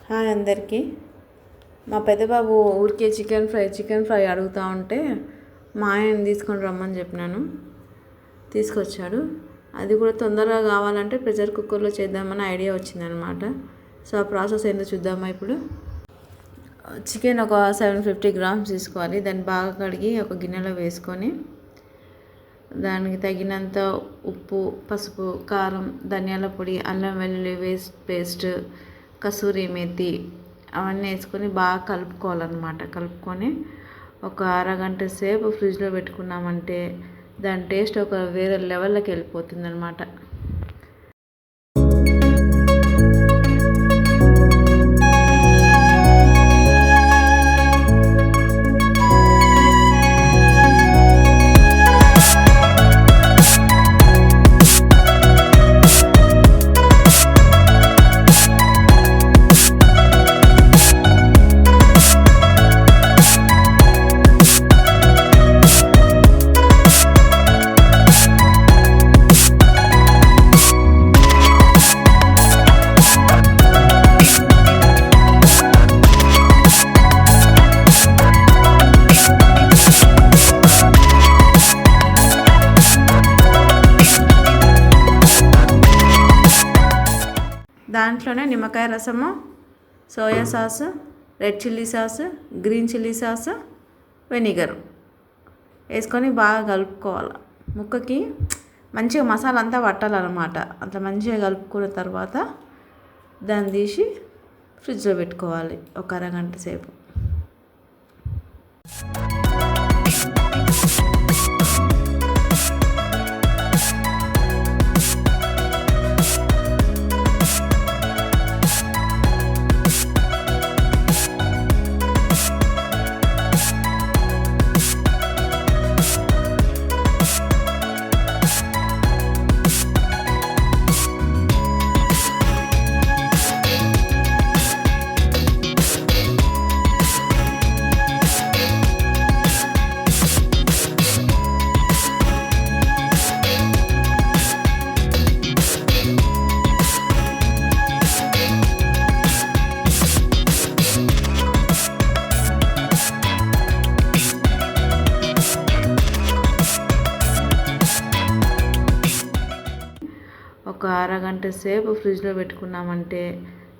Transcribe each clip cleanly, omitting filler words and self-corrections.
Hi అందరికీ. మా పెద్దబాబు ఊరికే చికెన్ ఫ్రై అడుగుతూ ఉంటే మా ఆయన తీసుకొని రమ్మని చెప్పినాను. తీసుకొచ్చాడు. అది కూడా తొందరగా కావాలంటే ప్రెషర్ కుక్కర్లో చేద్దామని ఐడియా వచ్చిందనమాట. సో ఆ ప్రాసెస్ ఏందో చూద్దామా ఇప్పుడు. చికెన్ ఒక 750 గ్రామ్స్ తీసుకోవాలి. దాన్ని బాగా కడిగి ఒక గిన్నెలో వేసుకొని దానికి తగినంత ఉప్పు, పసుపు, కారం, ధనియాల పొడి, అల్లం వెల్లుల్లి పేస్ట్, కసూరి మేతి అవన్నీ వేసుకొని బాగా కలుపుకోవాలన్నమాట. కలుపుకొని ఒక అరగంట సేపు ఫ్రిడ్జ్లో పెట్టుకున్నామంటే దాని టేస్ట్ ఒక వేరే లెవెల్లోకి వెళ్ళిపోతుంది అనమాట. దాంట్లోనే నిమ్మకాయ రసము, soya sauce, red chilli sauce, green chilli sauce, vinegar వేసుకొని బాగా కలుపుకోవాలి. ముక్కకి మంచిగా మసాలా అంతా పట్టాలన్నమాట. అట్లా మంచిగా కలుపుకున్న తర్వాత దాన్ని తీసి ఫ్రిడ్జ్లో పెట్టుకోవాలి ఒక అరగంట సేపు. ఒక అరగంట సేపు ఫ్రిడ్జ్లో పెట్టుకున్నామంటే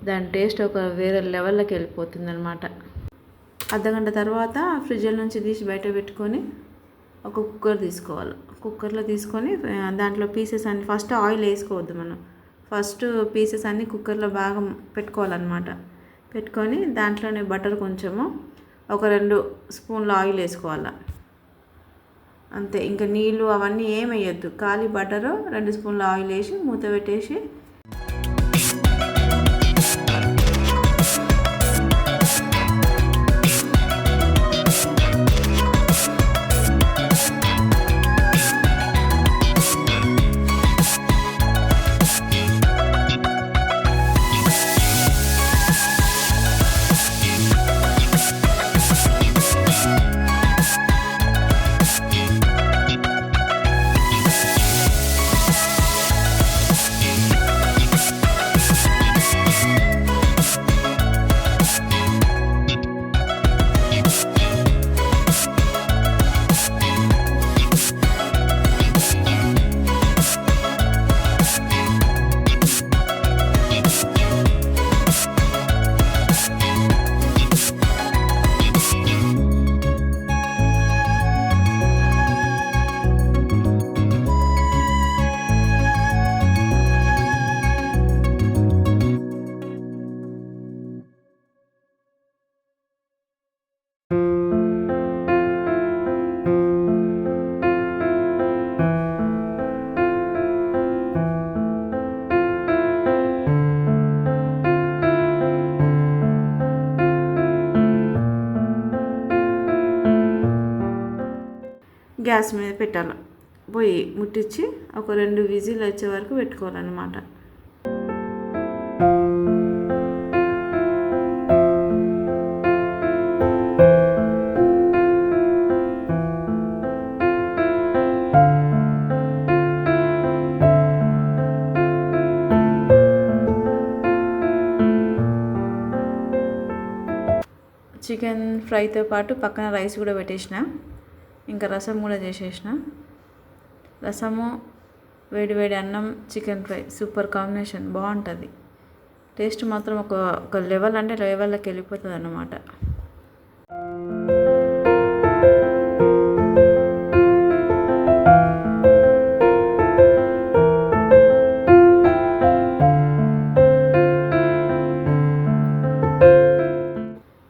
దాని టేస్ట్ ఒక వేరే లెవెల్లోకి వెళ్ళిపోతుంది అనమాట. అర్ధగంట తర్వాత ఫ్రిడ్జ్ నుంచి తీసి బయట పెట్టుకొని ఒక కుక్కర్ తీసుకోవాలి. కుక్కర్లో తీసుకొని దాంట్లో పీసెస్ అన్ని ఫస్ట్ ఆయిల్ వేసుకోవద్దు. మనం ఫస్ట్ పీసెస్ అన్నీ కుక్కర్లో బాగా పెట్టుకోవాలన్నమాట. పెట్టుకొని దాంట్లోనే బటర్ కొంచెము ఒక 2 స్పూన్ల ఆయిల్ వేసుకోవాలి. అంతే, ఇంకా నీళ్ళు అవన్నీ ఏం వేయద్దు. ఖాళీ బటరు 2 స్పూన్ల ఆయిల్ వేసి మూత పెట్టేసి గ్యాస్ మీద పెట్టాలి. పొయ్యి ముట్టించి ఒక 2 విజిల్ వచ్చే వరకు పెట్టుకోవాలన్నమాట. చికెన్ ఫ్రైతో పాటు పక్కన రైస్ కూడా పెట్టేసిన, ఇంకా రసం కూడా చేసేసిన. రసము, వేడి వేడి అన్నం, చికెన్ ఫ్రై సూపర్ కాంబినేషన్, బాగుంటుంది. టేస్ట్ మాత్రం ఒక లెవెల్ అంటే లెవెల్లోకి వెళ్ళిపోతుంది అన్నమాట.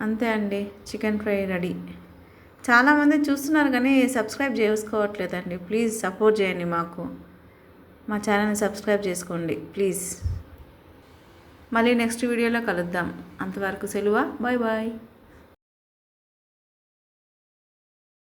అంతే అండి, చికెన్ ఫ్రై రెడీ. చాలామంది చూస్తున్నారు కానీ సబ్స్క్రైబ్ చేసుకోవట్లేదండి. ప్లీజ్ సపోర్ట్ చేయండి మాకు. మా ఛానల్ని సబ్స్క్రైబ్ చేసుకోండి ప్లీజ్. మళ్ళీ నెక్స్ట్ వీడియోలో కలుద్దాం. అంతవరకు సెలవు. Bye bye.